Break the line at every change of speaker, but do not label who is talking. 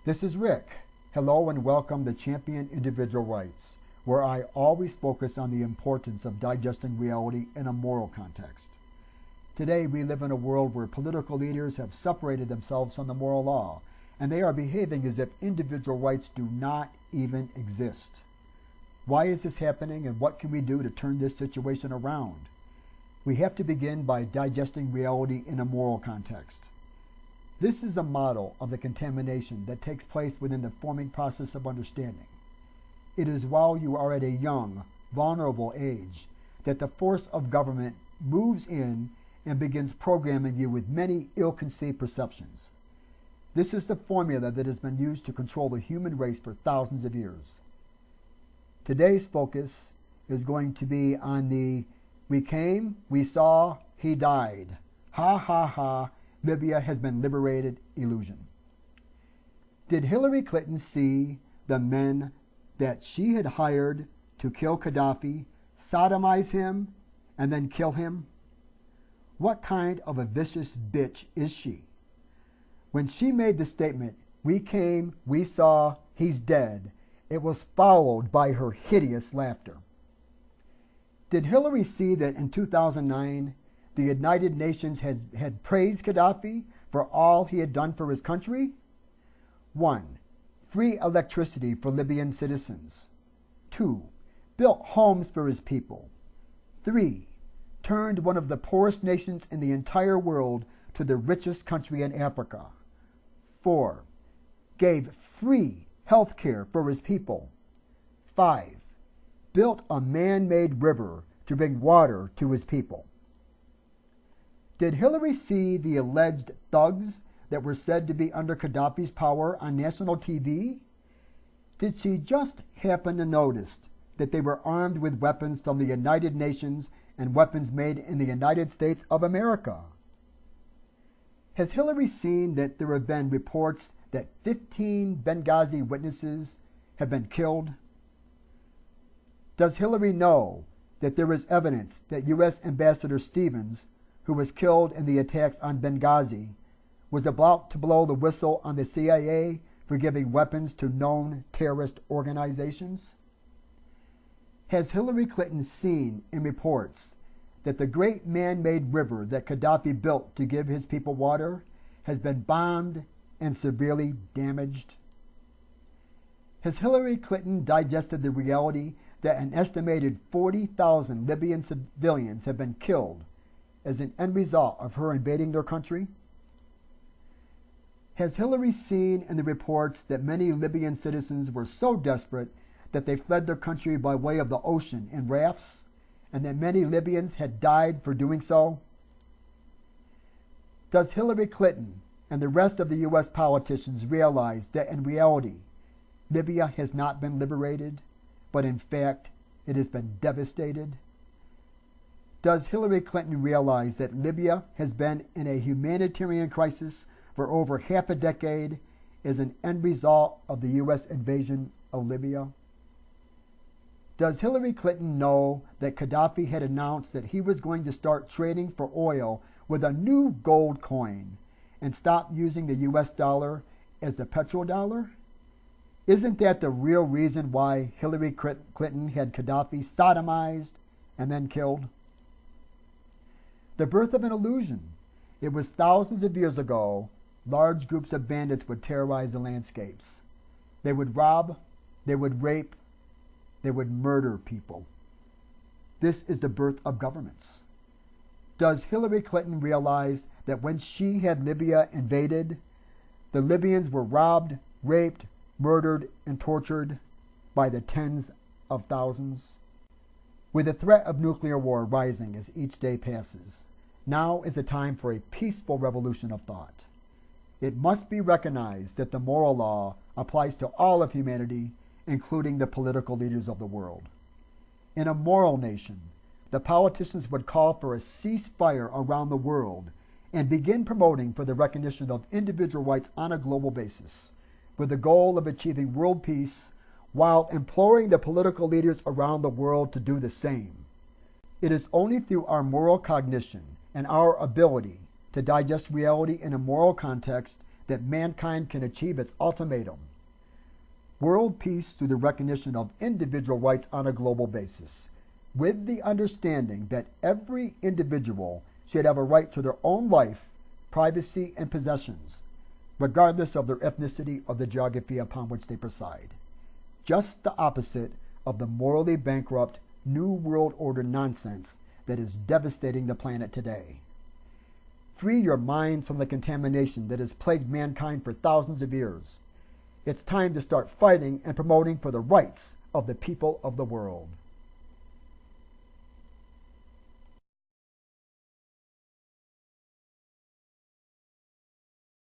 This is Rick. Hello and welcome to Champion Individual Rights, where I always focus on the importance of digesting reality in a moral context. Today we live in a world where political leaders have separated themselves from the moral law, and they are behaving as if individual rights do not even exist. Why is this happening, and what can we do to turn this situation around? We have to begin by digesting reality in a moral context. This is a model of the contamination that takes place within the forming process of understanding. It is while you are at a young, vulnerable age that the force of government moves in and begins programming you with many ill-conceived perceptions. This is the formula that has been used to control the human race for thousands of years. Today's focus is going to be on the "we came, we saw, he died. Ha ha ha, Libya has been liberated" illusion. Did Hillary Clinton see the men that she had hired to kill Gaddafi, sodomize him, and then kill him? What kind of a vicious bitch is she? When she made the statement, "we came, we saw, he's dead," it was followed by her hideous laughter. Did Hillary see that in 2009, the United Nations had praised Gaddafi for all he had done for his country? 1. Free electricity for Libyan citizens. 2. Built homes for his people. 3. Turned one of the poorest nations in the entire world to the richest country in Africa. 4. Gave free health care for his people. 5. Built a man-made river to bring water to his people. Did Hillary see the alleged thugs that were said to be under Gaddafi's power on national TV? Did she just happen to notice that they were armed with weapons from the United Nations and weapons made in the United States of America? Has Hillary seen that there have been reports that 15 Benghazi witnesses have been killed? Does Hillary know that there is evidence that U.S. Ambassador Stevens, who was killed in the attacks on Benghazi, was about to blow the whistle on the CIA for giving weapons to known terrorist organizations? Has Hillary Clinton seen in reports that the great man-made river that Gaddafi built to give his people water has been bombed and severely damaged? Has Hillary Clinton digested the reality that an estimated 40,000 Libyan civilians have been killed as an end result of her invading their country? Has Hillary seen in the reports that many Libyan citizens were so desperate that they fled their country by way of the ocean in rafts, and that many Libyans had died for doing so? Does Hillary Clinton and the rest of the U.S. politicians realize that in reality, Libya has not been liberated, but in fact, it has been devastated? Does Hillary Clinton realize that Libya has been in a humanitarian crisis for over half a decade as an end result of the U.S. invasion of Libya? Does Hillary Clinton know that Gaddafi had announced that he was going to start trading for oil with a new gold coin and stop using the U.S. dollar as the petrodollar? Isn't that the real reason why Hillary Clinton had Gaddafi sodomized and then killed? The birth of an illusion. It was thousands of years ago, large groups of bandits would terrorize the landscapes. They would rob, they would rape, they would murder people. This is the birth of governments. Does Hillary Clinton realize that when she had Libya invaded, the Libyans were robbed, raped, murdered, and tortured by the tens of thousands? With the threat of nuclear war rising as each day passes, now is a time for a peaceful revolution of thought. It must be recognized that the moral law applies to all of humanity, including the political leaders of the world. In a moral nation, the politicians would call for a ceasefire around the world and begin promoting for the recognition of individual rights on a global basis, with the goal of achieving world peace while imploring the political leaders around the world to do the same. It is only through our moral cognition and our ability to digest reality in a moral context that mankind can achieve its ultimatum: world peace through the recognition of individual rights on a global basis, with the understanding that every individual should have a right to their own life, privacy, and possessions, regardless of their ethnicity or the geography upon which they preside. Just the opposite of the morally bankrupt New World Order nonsense that is devastating the planet today. Free your minds from the contamination that has plagued mankind for thousands of years. It's time to start fighting and promoting for the rights of the people of the world.